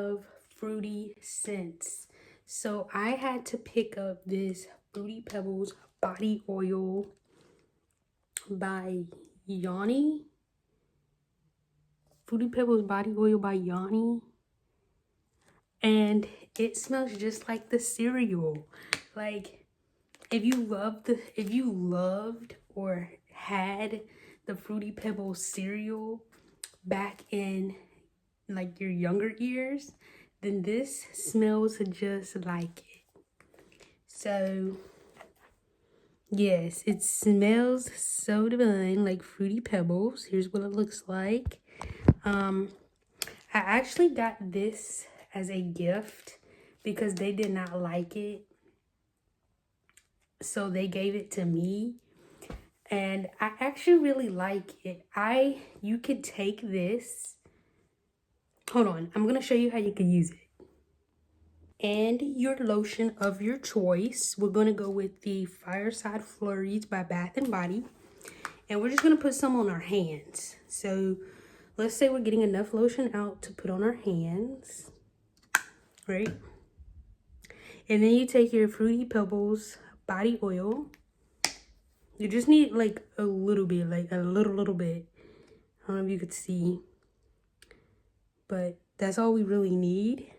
Of fruity scents. So I had to pick up this Fruity Pebblez Body Oil by Yanni. Fruity Pebblez Body Oil by Yanni. And it smells just like the cereal. Like if you loved or had the Fruity Pebbles cereal back in like your younger years, then this smells just like it. So yes, it smells so divine, like Fruity Pebbles. Here's what it looks like. I actually got this as a gift because they did not like it, so they gave it to me, and I actually really like it. You could take this. Hold on, I'm gonna show you how you can use it. And your lotion of your choice. We're going to go with the Fireside Flurries by Bath & Body. And we're just going to put some on our hands. So let's say we're getting enough lotion out to put on our hands. Right? And then you take your Fruity Pebblez Body Oil. You just need like a little bit, like a little bit. I don't know if you could see. But that's all we really need.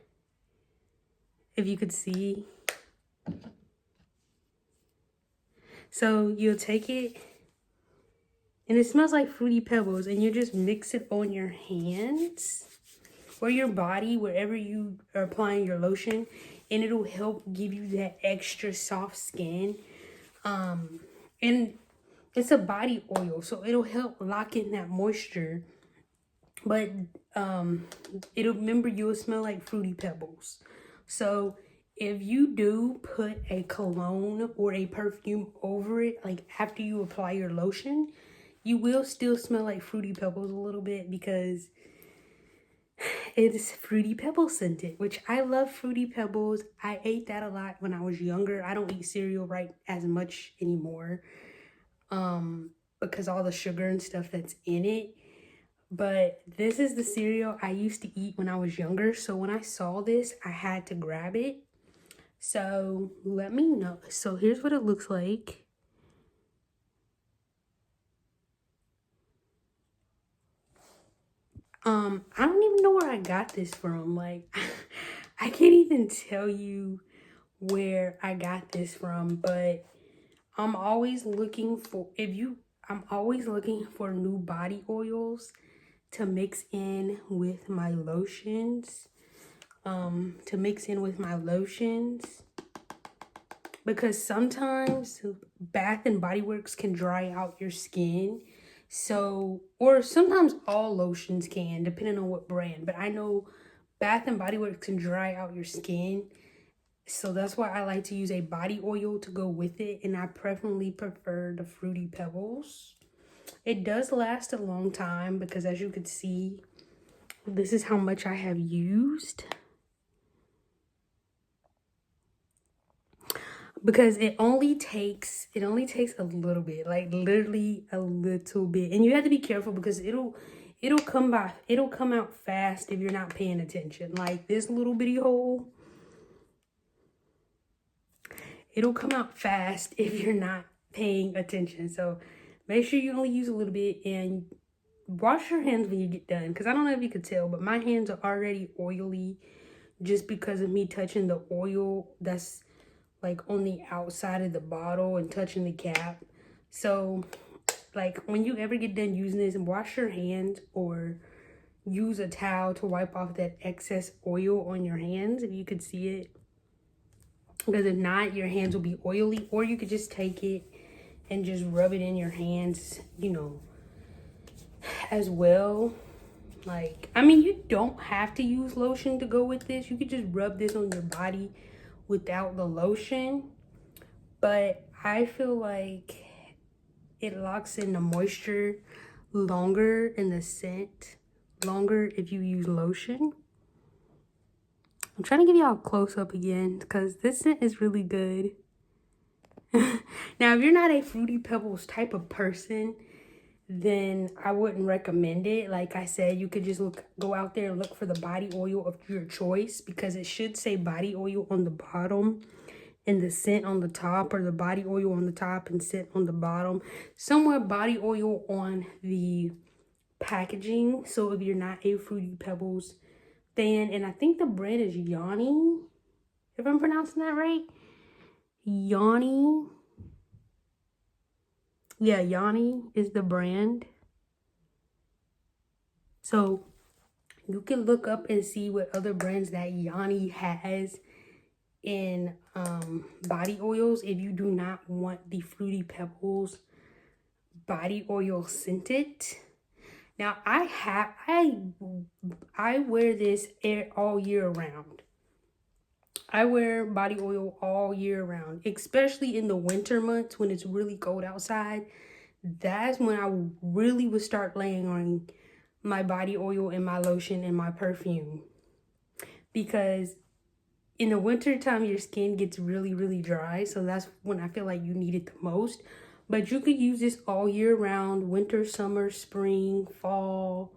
If you could see. So you'll take it, and it smells like Fruity Pebbles, and you just mix it on your hands or your body, wherever you are applying your lotion, and it'll help give you that extra soft skin. And it's a body oil, so it'll help lock in that moisture. But you'll smell like Fruity Pebbles. So if you do put a cologne or a perfume over it, like after you apply your lotion, you will still smell like Fruity Pebbles a little bit because it's Fruity Pebbles scented, which I love Fruity Pebbles. I ate that a lot when I was younger. I don't eat cereal right as much anymore because all the sugar and stuff that's in it. But this is the cereal I used to eat when I was younger. So when I saw this, I had to grab it. So let me know. So here's what it looks like. I don't even know where I got this from. Like, I can't even tell you where I got this from, but I'm always looking for, I'm always looking for new body oils to mix in with my lotions. Because sometimes Bath and Body Works can dry out your skin. So, or sometimes all lotions can, depending on what brand. But I know Bath and Body Works can dry out your skin. So that's why I like to use a body oil to go with it. And I preferably prefer the Fruity Pebbles. It does last a long time because, as you can see, this is how much I have used. Because it only takes a little bit, like literally a little bit. And you have to be careful because it'll come out fast if you're not paying attention. Like this little bitty hole, it'll come out fast if you're not paying attention. So make sure you only use a little bit and wash your hands when you get done. Because I don't know if you could tell, but my hands are already oily just because of me touching the oil that's like on the outside of the bottle and touching the cap. So like when you ever get done using this, wash your hands or use a towel to wipe off that excess oil on your hands if you could see it. Because if not, your hands will be oily. Or you could just take it and just rub it in your hands, you know, as well. Like, I mean, you don't have to use lotion to go with this. You could just rub this on your body without the lotion. But I feel like it locks in the moisture longer and the scent longer if you use lotion. I'm trying to give y'all a close-up again because this scent is really good. Now, if you're not a Fruity Pebbles type of person, then I wouldn't recommend it. Like I said, you could just go out there and look for the body oil of your choice, because it should say body oil on the bottom and the scent on the top, or the body oil on the top and scent on the bottom. Somewhere body oil on the packaging. So if you're not a Fruity Pebbles fan, and I think the brand is Yanni, if I'm pronouncing that right. Yanni. Yeah, Yanni is the brand. So you can look up and see what other brands that Yanni has in body oils if you do not want the Fruity Pebbles body oil scented. Now I wear this all year round. I wear body oil all year round, especially in the winter months when it's really cold outside. That's when I really would start laying on my body oil and my lotion and my perfume. Because in the winter time, your skin gets really, really dry. So that's when I feel like you need it the most. But you could use this all year round, winter, summer, spring, fall,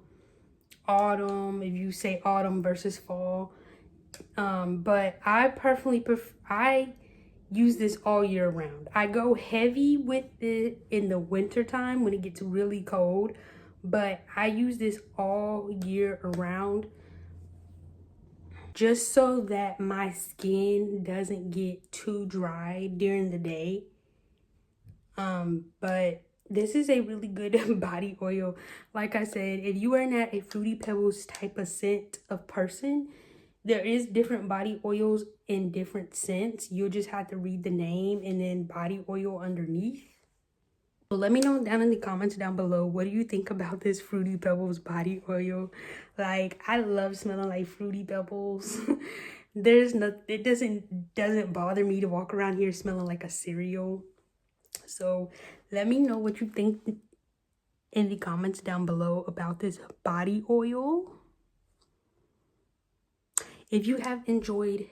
autumn, if you say autumn versus fall. But I personally I use this all year round. I go heavy with it in the winter time when it gets really cold, but I use this all year around just so that my skin doesn't get too dry during the day. But this is a really good body oil. Like I said, if you are not a Fruity Pebbles type of scent of person, there is different body oils in different scents. You'll just have to read the name and then body oil underneath. So let me know down in the comments down below, what do you think about this Fruity Pebbles body oil? Like, I love smelling like Fruity Pebbles. It doesn't bother me to walk around here smelling like a cereal. So let me know what you think in the comments down below about this body oil. If you have enjoyed,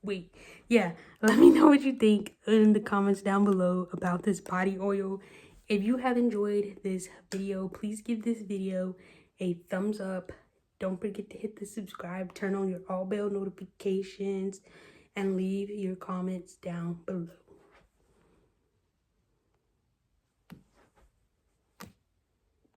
let me know what you think in the comments down below about this body oil. If you have enjoyed this video, please give this video a thumbs up. Don't forget to hit the subscribe, turn on your all bell notifications, and leave your comments down below.